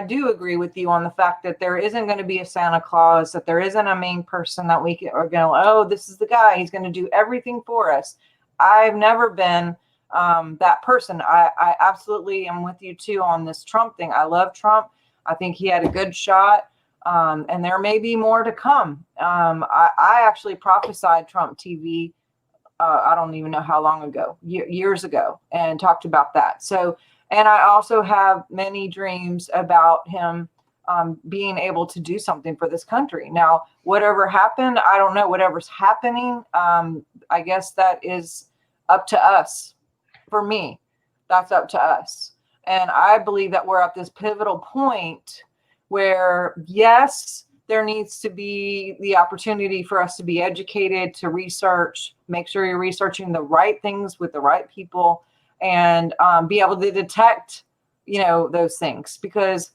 do agree with you on the fact that there isn't going to be a Santa Claus, that there isn't a main person that we are going, oh, this is the guy, he's going to do everything for us. I've never been that person. I absolutely am with you too on this Trump thing. I love Trump. I think he had a good shot. And there may be more to come. I actually prophesied Trump TV. I don't even know how long ago, years ago, and talked about that. So, and I also have many dreams about him being able to do something for this country. Now, whatever happened, I don't know. Whatever's happening, I guess that is up to us. For me, that's up to us. And I believe that we're at this pivotal point where, yes, there needs to be the opportunity for us to be educated, to research, make sure you're researching the right things with the right people, and be able to detect, those things, because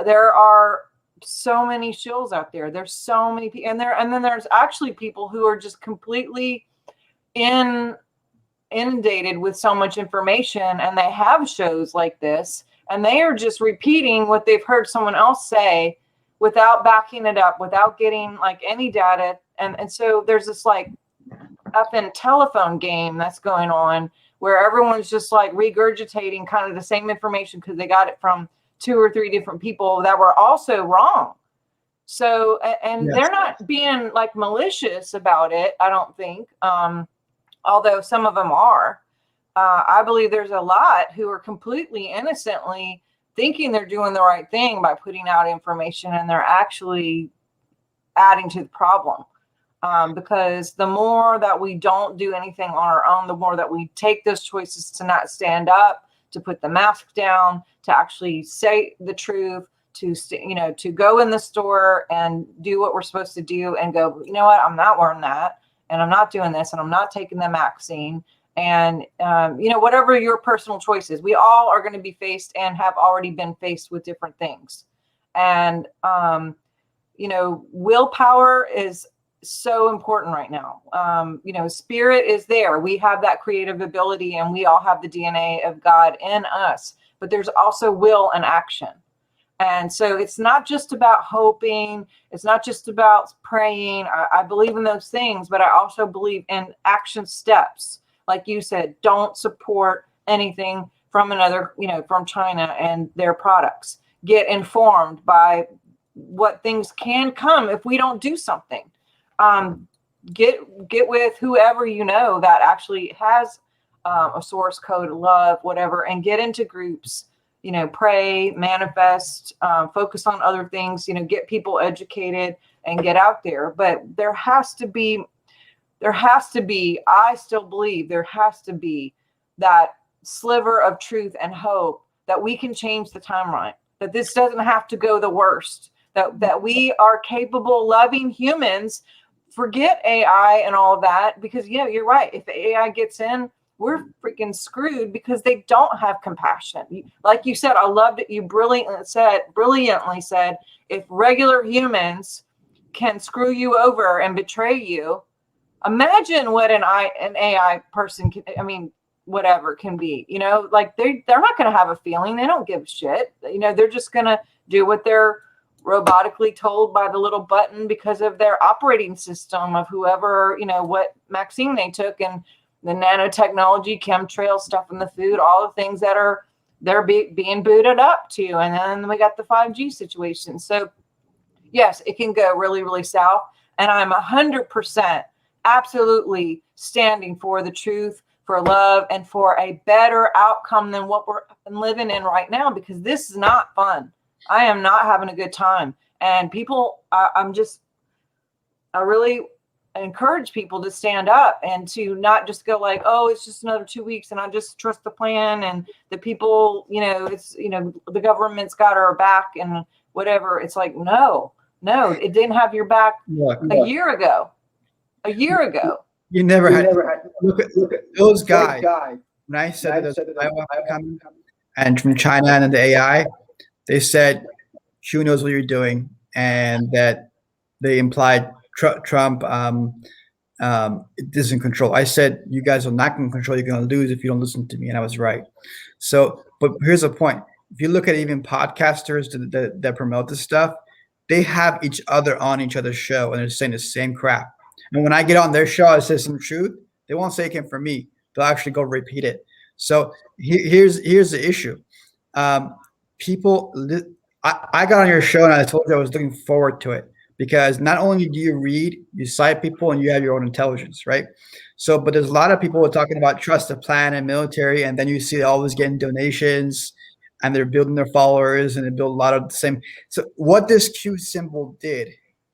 there are so many shills out there. There's so many people, and then there's actually people who are just completely inundated with so much information, and they have shows like this, and they are just repeating what they've heard someone else say without backing it up, without getting like any data. And so there's this like up in telephone game that's going on, where everyone's just like regurgitating kind of the same information because they got it from 2 or 3 different people that were also wrong. So, and yes, they're not being like malicious about it, I don't think. Although some of them are. I believe there's a lot who are completely innocently thinking they're doing the right thing by putting out information, and they're actually adding to the problem. Because the more that we don't do anything on our own, the more that we take those choices to not stand up, to put the mask down, to actually say the truth, to go in the store and do what we're supposed to do and go, you know what, I'm not wearing that, and I'm not doing this, and I'm not taking the vaccine. And, whatever your personal choices, we all are going to be faced and have already been faced with different things. And, willpower is so important right now. Spirit is there. We have that creative ability, and we all have the DNA of God in us, but there's also will and action. And so it's not just about hoping. It's not just about praying. I believe in those things, but I also believe in action steps. Like you said, don't support anything from another, from China and their products. Get informed by what things can come if we don't do something. Get with whoever that actually has a source code, love, whatever, and get into groups. Pray, manifest, focus on other things. Get people educated and get out there. But there has to be. I still believe there has to be that sliver of truth and hope that we can change the timeline. That this doesn't have to go the worst. That we are capable, loving humans. Forget AI and all of that, because you're right. If the AI gets in, we're freaking screwed because they don't have compassion. Like you said, I loved it. You brilliantly said, if regular humans can screw you over and betray you, imagine what an AI person can, whatever can be, like they're not going to have a feeling. They don't give a shit. They're just going to do what they're robotically told by the little button because of their operating system of whoever, what vaccine they took, and the nanotechnology, chemtrail stuff in the food, all the things that they're being booted up to. And then we got the 5G situation. So yes, it can go really, really south. And I'm 100% absolutely standing for the truth, for love, and for a better outcome than what we're living in right now, because this is not fun. I am not having a good time. And people, I really encourage people to stand up and to not just go like, oh, it's just another 2 weeks and I just trust the plan and the people, it's, the government's got our back and whatever. It's like, no, it didn't have your back a year ago. You never had. Look at those guys. When I said that there's bioweapon coming, and from China and then the AI, they said Q knows what you're doing, and that they implied Trump is in control. I said, you guys are not in control. You're going to lose if you don't listen to me, and I was right. So, but here's the point: if you look at even podcasters that promote this stuff, they have each other on each other's show, and they're saying the same crap. And when I get on their show, I say some truth. They won't say it came from me. They'll actually go repeat it. So here's the issue. People, I got on your show and I told you I was looking forward to it, because not only do you read, you cite people, and you have your own intelligence, right? So, but there's a lot of people talking about trust the plan and military, and then you see always getting donations, and they're building their followers, and they build a lot of the same. So what this Q symbol did,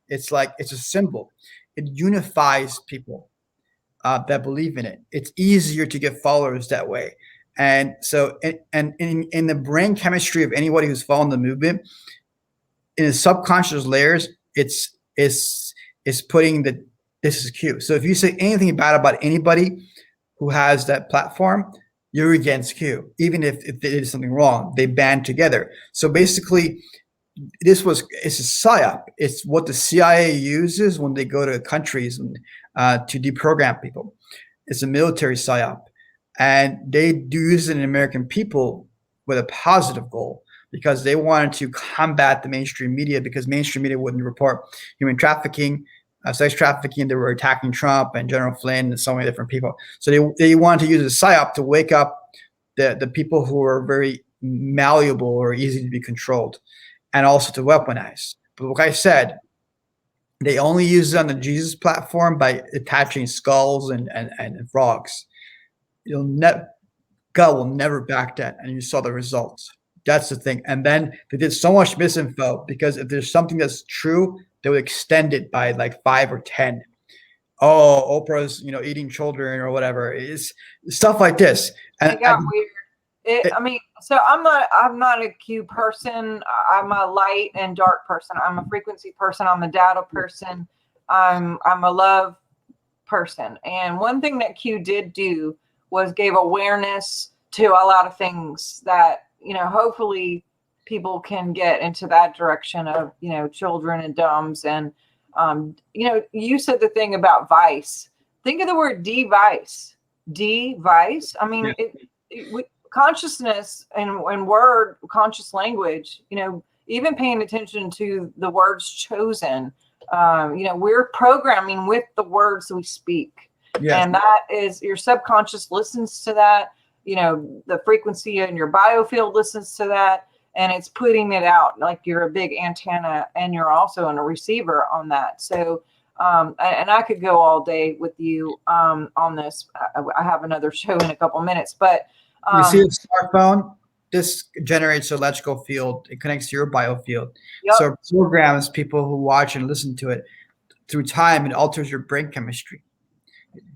it's a symbol. It unifies people that believe in it. It's easier to get followers that way. And so, and in the brain chemistry of anybody who's following the movement, in the subconscious layers, it's putting this is Q. So if you say anything bad about anybody who has that platform, you're against Q. Even if they did something wrong, they band together. So basically, it's a psyop. It's what the CIA uses when they go to countries to deprogram people. It's a military psyop, and they do use it in American people with a positive goal, because they wanted to combat the mainstream media, because mainstream media wouldn't report human trafficking, sex trafficking. They were attacking Trump and General Flynn and so many different people. So they wanted to use a psyop to wake up the people who are very malleable or easy to be controlled, and also to weaponize. But like I said, they only use it on the Jesus platform by attaching skulls and frogs. God will never back that, and you saw the results. That's the thing. And then they did so much misinfo, because if there's something that's true, they would extend it by like 5 or 10. Oh, Oprah's eating children or whatever. It's stuff like this. And it got weird. So I'm not a Q person. I'm a light and dark person. I'm a frequency person. I'm a data person. I'm a love person. And one thing that Q did do was gave awareness to a lot of things that, hopefully people can get into that direction of, children and dumbs. And, you said the thing about vice. Think of the word device. Device. I mean, consciousness and word, conscious language, even paying attention to the words chosen. We're programming with the words we speak. Yes. And that is, your subconscious listens to that. The frequency in your biofield listens to that, and it's putting it out like you're a big antenna, and you're also a receiver on that. So, and I could go all day with you on this. I have another show in a couple minutes, but you see a smartphone. This generates an electrical field. It connects to your biofield. Yep. So it programs people who watch and listen to it through time. It alters your brain chemistry.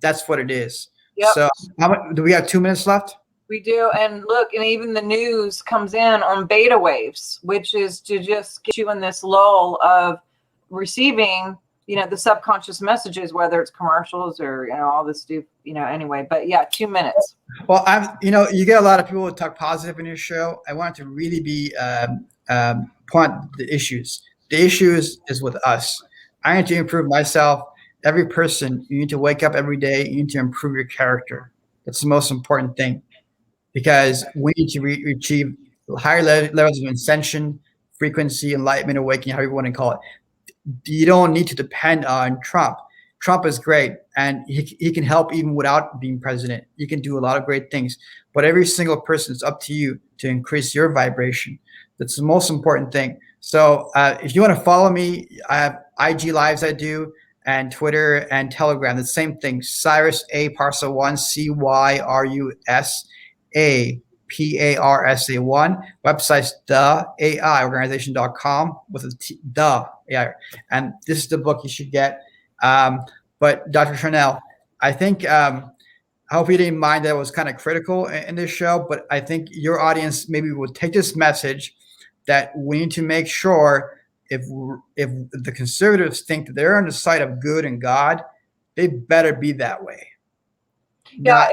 That's what it is. Yep. So how much, do we have 2 minutes left? We do. And look, and even the news comes in on beta waves, which is to just get you in this lull of receiving, the subconscious messages, whether it's commercials or, all this stuff, anyway. But yeah, 2 minutes. Well, you get a lot of people who talk positive in your show. I want it to really be point the issues. The issues is with us. I need to improve myself. Every person, you need to wake up every day. You need to improve your character. That's the most important thing, because we need to achieve higher levels of ascension, frequency, enlightenment, awakening, however you want to call it. You don't need to depend on Trump. Trump is great, and he can help even without being president. He can do a lot of great things. But every single person, it's up to you to increase your vibration. That's the most important thing. So if you want to follow me, I have IG Lives I do, and Twitter and Telegram. The same thing. Cyrus A Parsa 1, CYRUSA_PARSA1. Website's theaiorganization.com with the AI. And this is the book you should get. But Dr. Sharnael, I think I hope you didn't mind that it was kind of critical in this show, but I think your audience maybe will take this message that we need to make sure if the conservatives think that they're on the side of good and God, they better be that way. Yeah,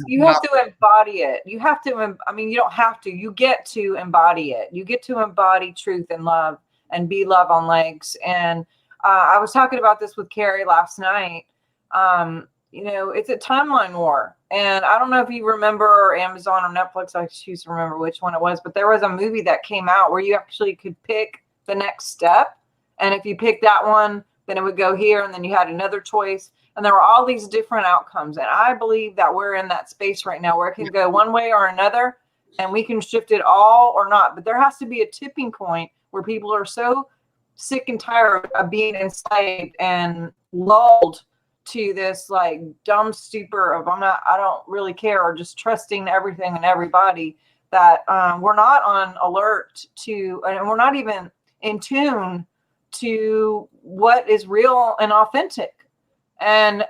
you have to embody it. You have to, you don't have to, you get to embody it. You get to embody truth and love and be love on legs. And I was talking about this with Carrie last night. It's a timeline war. And I don't know if you remember Amazon or Netflix, I choose to remember which one it was, but there was a movie that came out where you actually could pick the next step. And if you pick that one, then it would go here, and then you had another choice. And there were all these different outcomes. And I believe that we're in that space right now where it can go one way or another, and we can shift it all or not. But there has to be a tipping point where people are so sick and tired of being enslaved and lulled to this like dumb stupor of I don't really care, or just trusting everything and everybody, that we're not on alert to, and we're not even in tune to what is real and authentic. And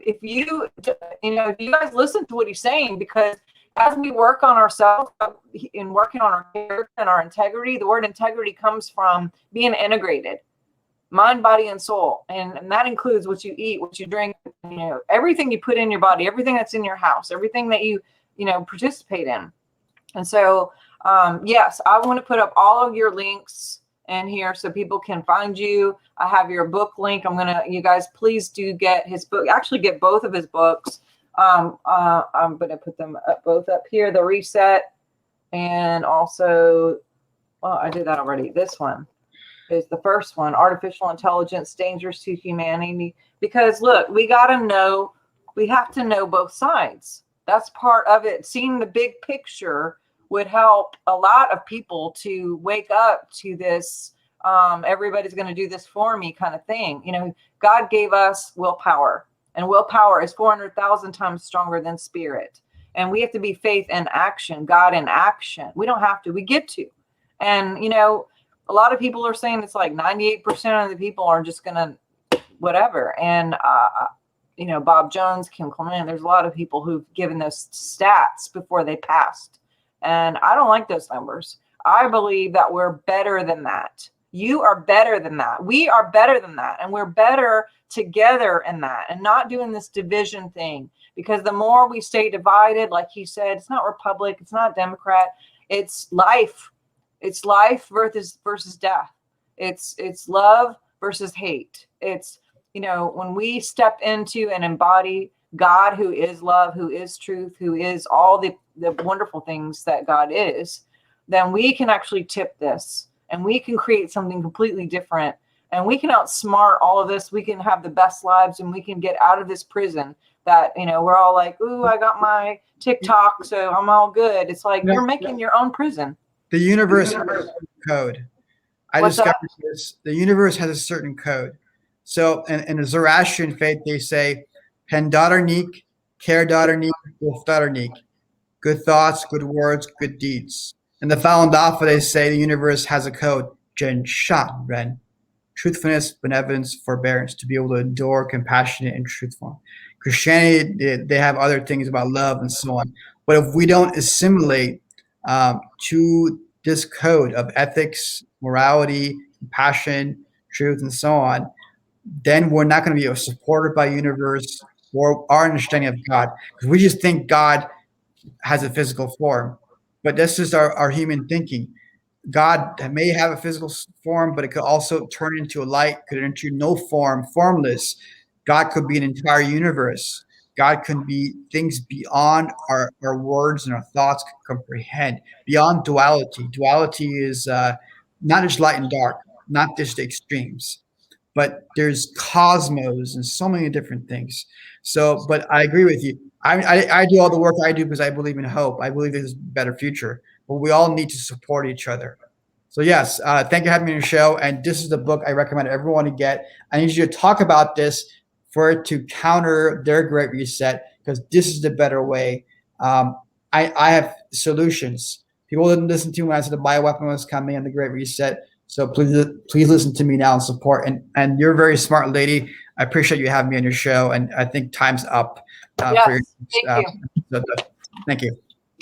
if you guys listen to what he's saying, because as we work on ourselves and working on our character and our integrity, the word integrity comes from being integrated, mind, body, and soul. And that includes what you eat, what you drink, everything you put in your body, everything that's in your house, everything that you participate in. And so, yes, I want to put up all of your links in here so people can find you. I have your book link. You guys please do get his book. Actually get both of his books. I'm going to put them both up here, The Reset, and also, I did that already. This one is the first one, Artificial Intelligence, Dangerous to Humanity. Because look, we have to know both sides. That's part of it. Seeing the big picture would help a lot of people to wake up to this, everybody's going to do this for me kind of thing. God gave us willpower, and willpower is 400,000 times stronger than spirit. And we have to be faith in action, God in action. We don't have to, we get to. And, a lot of people are saying it's like 98% of the people are just going to whatever. And, Bob Jones, Kim Clement, there's a lot of people who've given those stats before they passed. And I don't like those numbers. I believe that we're better than that. You are better than that. We are better than that. And we're better together in that, and not doing this division thing. Because the more we stay divided, like he said, it's not Republic, it's not Democrat, it's life. It's life versus death. It's love versus hate. It's, when we step into and embody God, who is love, who is truth, who is all the wonderful things that God is, then we can actually tip this. and we can create something completely different, and we can outsmart all of this. We can have the best lives, and we can get out of this prison that, we're all like, ooh, I got my TikTok, so I'm all good. It's like, you're making your own prison. The universe has a certain code. I discovered this. The universe has a certain code. So in the Zoroastrian faith, they say, Pen daughter Neek, Care daughter Neek, Wolf daughter Neek. Good thoughts, good words, good deeds. In the Falun Dafa, they say the universe has a code. Jen Shan Ren. Truthfulness, benevolence, forbearance, to be able to endure, compassionate, and truthful. Christianity, they have other things about love and so on. But if we don't assimilate to this code of ethics, morality, compassion, truth, and so on, then we're not going to be supported by universe or our understanding of God. Because we just think God has a physical form. But this is our human thinking. God may have a physical form, but it could also turn into a light, could into no form, formless. God could be an entire universe. God can be things beyond our words and our thoughts can comprehend, beyond duality. Duality is not just light and dark, not just the extremes, but there's cosmos and so many different things. So, but I agree with you. I do all the work I do because I believe in hope. I believe there's a better future, but we all need to support each other. So yes, thank you for having me on your show. And this is the book I recommend everyone to get. I need you to talk about this for it to counter their Great Reset, because this is the better way. I have solutions. People didn't listen to me when I said the bioweapon was coming and the Great Reset. So please listen to me now and support. And you're a very smart lady. I appreciate you having me on your show. And I think time's up. Yes, thank you. Thank you.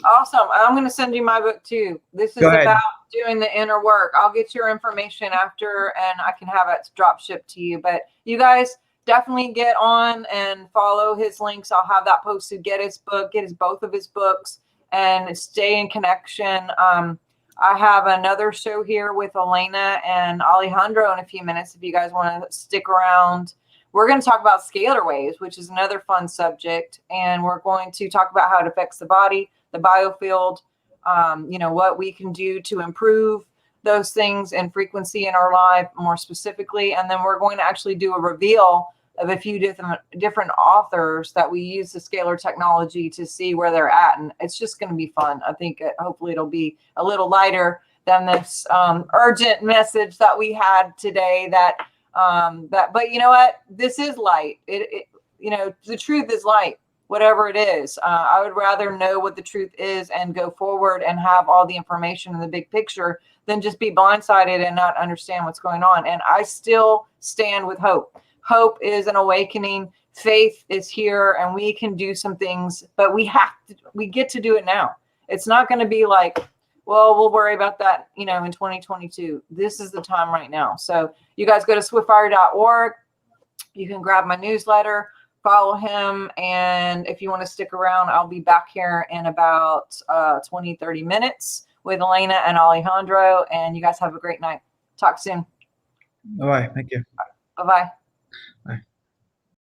Awesome. I'm going to send you my book too. This is about doing the inner work. I'll get your information after and I can have it drop shipped to you. But you guys definitely get on and follow his links. I'll have that posted. Get his book, both of his books, and stay in connection. I have another show here with Elena and Alejandro in a few minutes if you guys want to stick around. We're going to talk about scalar waves, which is another fun subject. And we're going to talk about how it affects the body, the biofield, what we can do to improve those things and frequency in our life more specifically. And then we're going to actually do a reveal of a few different authors that we use the scalar technology to see where they're at. And it's just going to be fun. I think hopefully it'll be a little lighter than this urgent message that we had today but you know what? This is light. The truth is light, whatever it is. I would rather know what the truth is and go forward and have all the information in the big picture than just be blindsided and not understand what's going on. And I still stand with hope. Hope is an awakening. Faith is here and we can do some things, but we get to do it now. It's not going to be like, well, we'll worry about that, in 2022. This is the time right now. So you guys go to swiftfire.org. You can grab my newsletter, follow him. And if you want to stick around, I'll be back here in about 20, 30 minutes with Elena and Alejandro. And you guys have a great night. Talk soon. All right. Thank you. Bye-bye.